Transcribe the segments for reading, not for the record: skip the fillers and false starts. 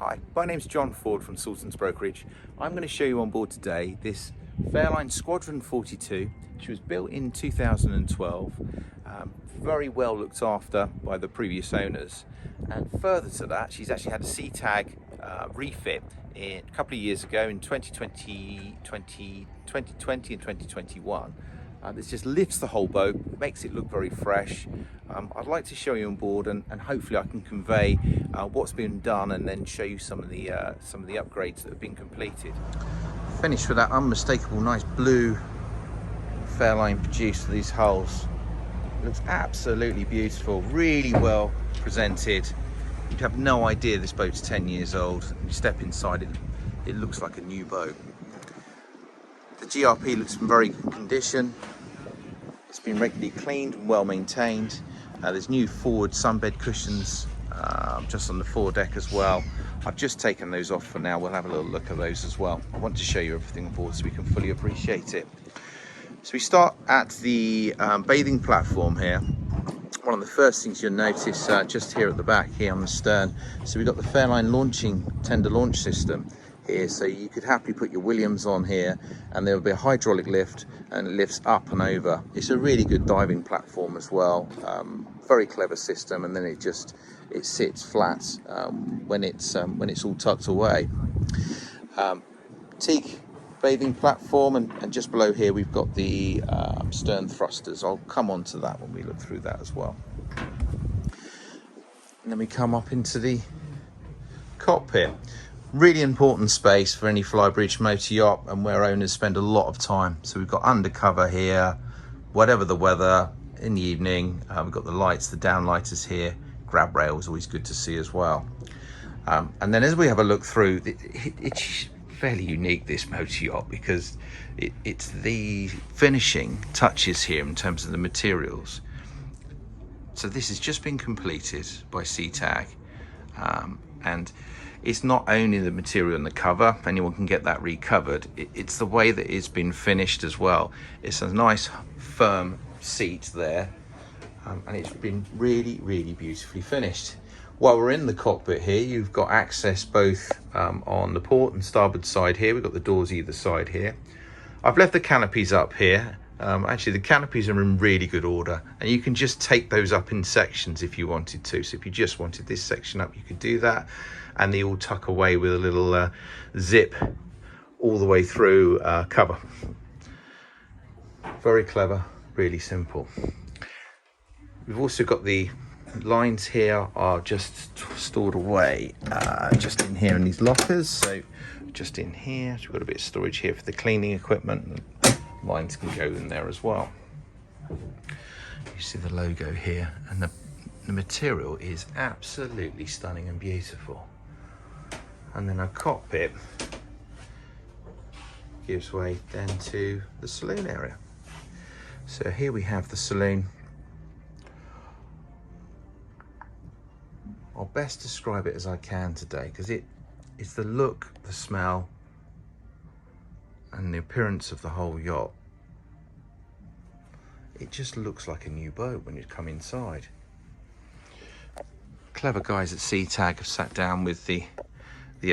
Hi, my name's John Ford from Sultan's Brokerage. I'm going to show you on board today this Fairline Squadron 42. She was built in 2012, very well looked after by the previous owners, and further to that, she's actually had a C-Tag refit a couple of years ago in 2020 and 2021. This just lifts the whole boat, makes it look very fresh. I'd like to show you on board, and hopefully I can convey what's been done, and then show you some of the upgrades that have been completed. Finished with that unmistakable nice blue Fairline produced for these hulls. It looks absolutely beautiful, really well presented. You'd have no idea this boat's 10 years old. You step inside it, it looks like a new boat. The GRP looks in very good condition. It's been regularly cleaned and well maintained. There's new forward sunbed cushions just on the foredeck as well. I've just taken those off for now. We'll have a little look at those as well. I want to show you everything on board so we can fully appreciate it. So we start at the bathing platform here. One of the first things you'll notice just here at the back here on the stern, so we've got the Fairline launching tender launch system here, so you could happily put your Williams on here and there will be a hydraulic lift and it lifts up and over. It's a really good diving platform as well, very clever system, and then it sits flat when it's all tucked away. Teak bathing platform, and just below here we've got the stern thrusters. I'll come on to that when we look through that as well. And then we come up into the cockpit. Really important space for any Flybridge motor yacht, and where owners spend a lot of time. So we've got undercover here, whatever the weather, in the evening. We've got the lights, the downlighters here. Grab rail is always good to see as well. And then as we have a look through, it's fairly unique, this motor yacht, because it's the finishing touches here in terms of the materials. So this has just been completed by C-Tag, and it's not only the material in the cover, anyone can get that recovered, it's the way that it's been finished as well. It's a nice firm seat there, and it's been really beautifully finished. While we're in the cockpit here, you've got access both on the port and starboard side here. We've got the doors either side here. I've left the canopies up here. Actually, the canopies are in really good order, and you can just take those up in sections if you wanted to. So if you just wanted this section up, you could do that, and they all tuck away with a little zip all the way through cover. Very clever, really simple. We've also got the lines here are just stored away just in here in these lockers. So just in here, so we've got a bit of storage here for the cleaning equipment. Lines can go in there as well. You see the logo here, and the material is absolutely stunning and beautiful. And then our cockpit gives way then to the saloon area. So here we have the saloon. I'll best describe it as I can today, because it's the look, the smell, and the appearance of the whole yacht. It just looks like a new boat when you come inside. Clever guys at C-Tag have sat down with the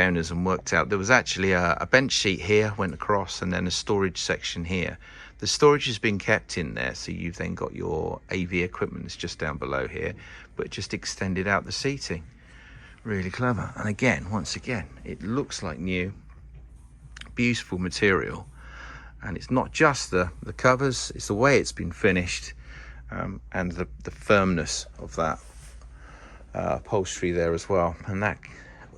owners and worked out there was actually a bench sheet here, went across, and then a storage section here. The storage has been kept in there, so you've then got your AV equipment that's just down below here, but just extended out the seating. Really clever. And again, once again, it looks like new. Beautiful material, and it's not just the covers, it's the way it's been finished, and the firmness of that upholstery there as well, and that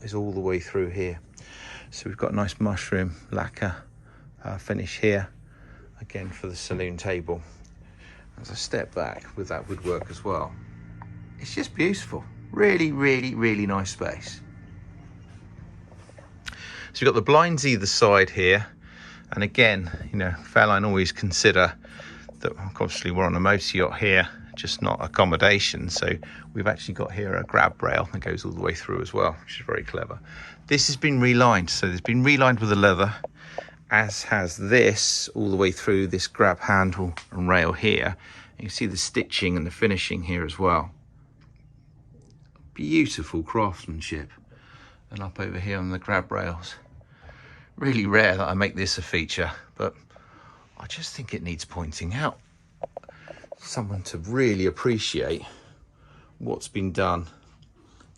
is all the way through here. So we've got a nice mushroom lacquer finish here, again for the saloon table. As I step back with that woodwork as well, it's just beautiful. Really nice space. So you've got the blinds either side here, and again, you know, Fairline always consider that obviously we're on a motor yacht here, just not accommodation, so we've actually got here a grab rail that goes all the way through as well, which is very clever. This has been relined, so it's been relined with the leather, as has this all the way through this grab handle and rail here. You can see the stitching and the finishing here as well. Beautiful craftsmanship. and up over here on the grab rails. Really rare that I make this a feature, but I just think it needs pointing out. Someone to really appreciate what's been done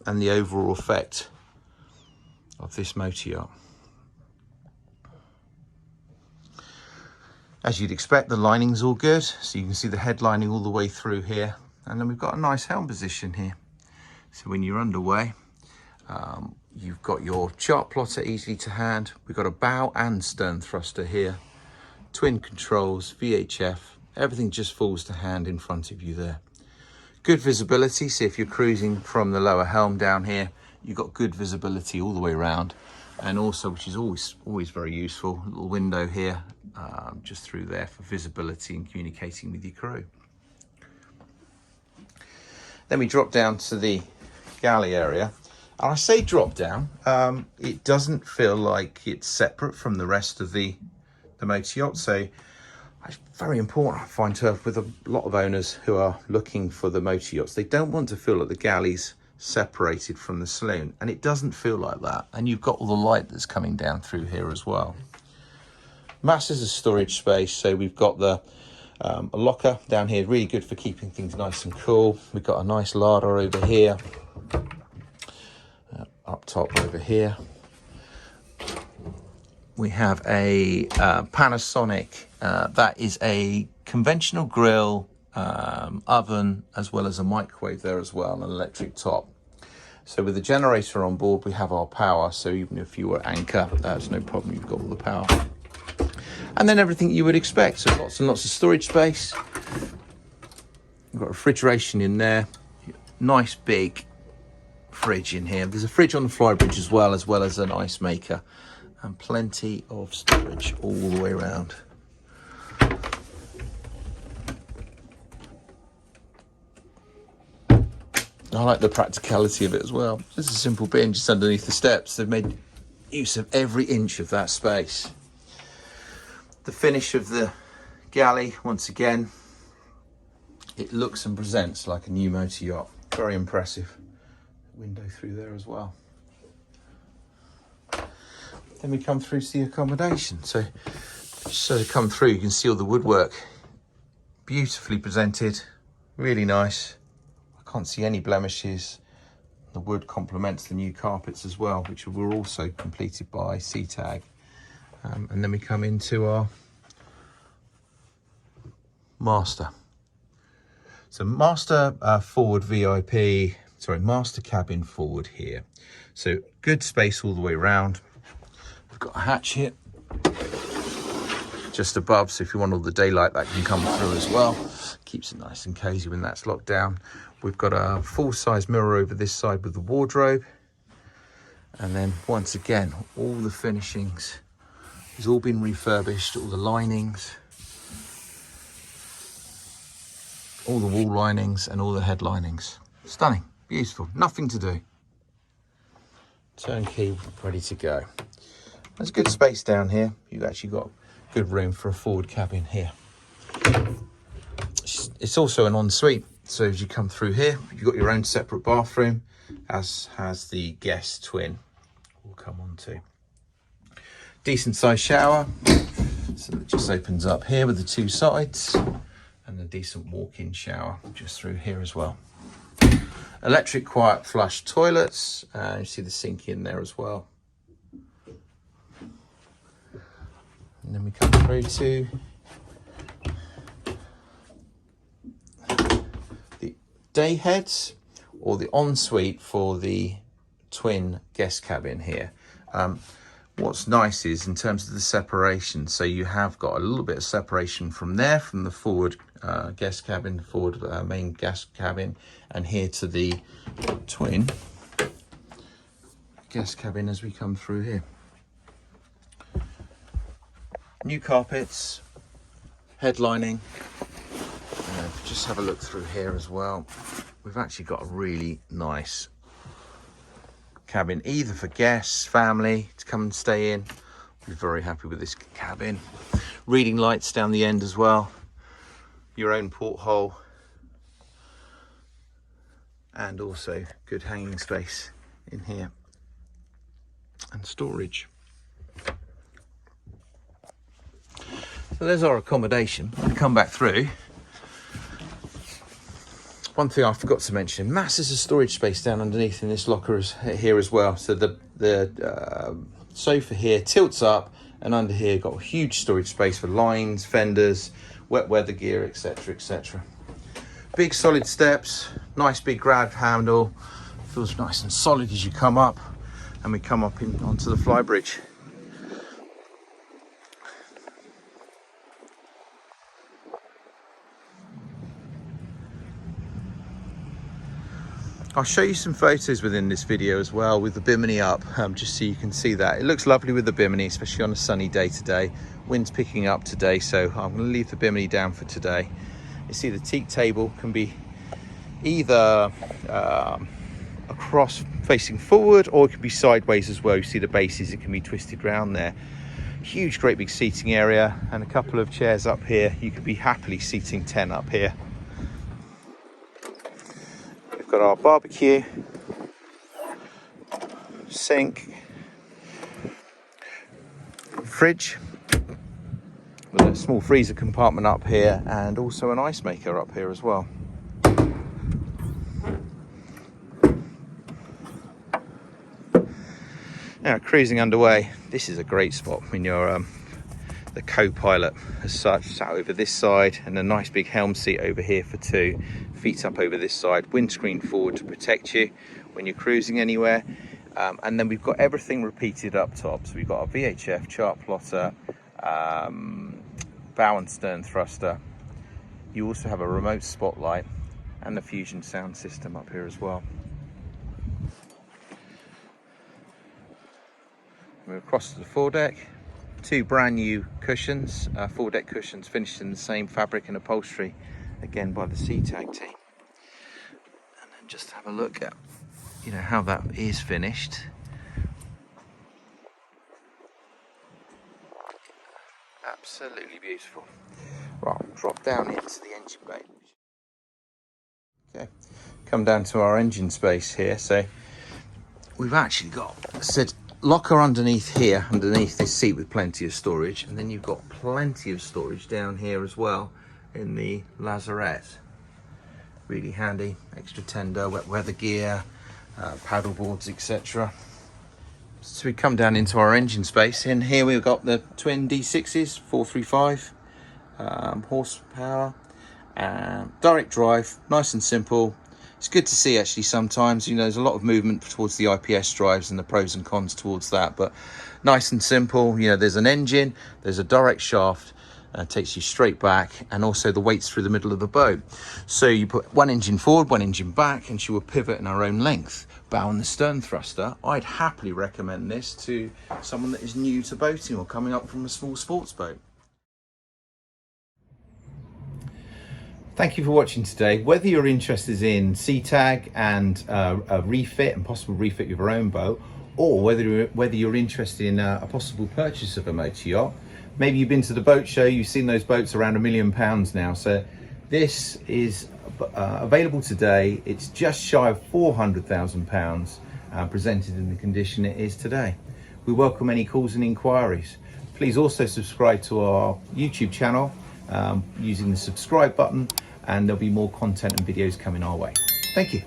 and the overall effect of this motor yacht. As you'd expect, the lining's all good, so you can see the head lining all the way through here, and then we've got a nice helm position here. So when you're underway, you've got your chart plotter easily to hand. We've got a bow and stern thruster here, twin controls, VHF, everything just falls to hand in front of you there. Good visibility, so if you're cruising from the lower helm down here, you've got good visibility all the way around. And also, which is always very useful, a little window here, just through there for visibility and communicating with your crew. Then we drop down to the galley area. And I say drop down, it doesn't feel like it's separate from the rest of the motor yacht. So it's very important, I find, with a lot of owners who are looking for the motor yachts. They don't want to feel like the galley's separated from the saloon, and it doesn't feel like that. And you've got all the light that's coming down through here as well. Masses of storage space, so we've got a locker down here, really good for keeping things nice and cool. We've got a nice larder over here, up top over here. We have a Panasonic, that is a conventional grill, oven, as well as a microwave there as well, and an electric top. So with the generator on board, we have our power, so even if you were anchor, that's no problem, you've got all the power. And then everything you would expect, so lots and lots of storage space. You've got refrigeration in there, nice big fridge in here. There's a fridge on the Flybridge as well as an ice maker, and plenty of storage all the way around. I like the practicality of it as well. Just a simple bin just underneath the steps. They've made use of every inch of that space. The finish of the galley, once again, it looks and presents like a new motor yacht. Very impressive. Window through there as well. Then we come through to the accommodation. So to come through, you can see all the woodwork. Beautifully presented, really nice. I can't see any blemishes. The wood complements the new carpets as well, which were also completed by C-Tag. And then we come into our master. So master forward VIP, master cabin forward here. So good space all the way around. We've got a hatch here just above, so if you want all the daylight, that can come through as well. Keeps it nice and cozy when that's locked down. We've got a full-size mirror over this side with the wardrobe. And then once again, all the finishings has all been refurbished, all the linings, all the wall linings and all the head linings. Stunning, beautiful, nothing to do. Turnkey, ready to go. There's good space down here. You've actually got good room for a forward cabin here. It's also an ensuite, so as you come through here, you've got your own separate bathroom, as has the guest twin. We'll come on to. Decent sized shower, so it just opens up here with the two sides, and a decent walk-in shower just through here as well. Electric quiet flush toilets, you see the sink in there as well. And then we come through to the day heads, or the ensuite for the twin guest cabin here. What's nice is in terms of the separation, so you have got a little bit of separation from there, from the forward guest cabin, forward main guest cabin, and here to the twin guest cabin as we come through here. New carpets, headlining. Just have a look through here as well. We've actually got a really nice cabin, either for guests, family to come and stay in. We're very happy with this cabin. Reading lights down the end as well. Your own porthole. And also good hanging space in here. and storage. So there's our accommodation. I'm going to come back through. One thing I forgot to mention, masses of storage space down underneath in this locker here as well. So the sofa here tilts up, and under here got a huge storage space for lines, fenders, wet weather gear, etc, etc. Big solid steps, nice big grab handle, feels nice and solid as you come up, and we come up onto the Flybridge. I'll show you some photos within this video as well with the bimini up, just so you can see that. It looks lovely with the bimini, especially on a sunny day today. Wind's picking up today, so I'm going to leave the bimini down for today. You see the teak table can be either across facing forward, or it can be sideways as well. You see the bases, it can be twisted round there. Huge, great big seating area, and a couple of chairs up here. You could be happily seating 10 up here. Got our barbecue, sink, fridge with a small freezer compartment up here, and also an ice maker up here as well. Now, cruising underway. This is a great spot when you're the co-pilot as such, sat over this side, and a nice big helm seat over here for two. Feet up over this side, windscreen forward to protect you when you're cruising anywhere, and then we've got everything repeated up top. So we've got our VHF chart plotter, bow and stern thruster. You also have a remote spotlight and the Fusion sound system up here as well. We're across to the foredeck. Two brand new cushions, foredeck cushions finished in the same fabric and upholstery, again by the Seatag team. And then just have a look at, you know, how that is finished. Absolutely beautiful. Right, I'll drop down into the engine bay. Okay, come down to our engine space here. So we've actually got locker underneath here, underneath this seat, with plenty of storage, and then you've got plenty of storage down here as well in the lazarette. Really handy, extra tender, wet weather gear, paddle boards, etc. So we come down into our engine space. In here we've got the twin D6s, 435 horsepower, direct drive, nice and simple. It's good to see actually sometimes, you know, there's a lot of movement towards the IPS drives and the pros and cons towards that, but nice and simple. You know, there's an engine, there's a direct shaft, takes you straight back, and also the weights through the middle of the boat. So you put one engine forward, one engine back, and she will pivot in her own length. Bow and the stern thruster. I'd happily recommend this to someone that is new to boating or coming up from a small sports boat. Thank you for watching today. Whether you're interested in Seatag and a refit and possible refit of your own boat, or whether you're interested in a possible purchase of a motor yacht, maybe you've been to the boat show, you've seen those boats around £1 million now. So this is available today. It's just shy of £400,000, presented in the condition it is today. We welcome any calls and inquiries. Please also subscribe to our YouTube channel using the subscribe button, and there'll be more content and videos coming our way. Thank you.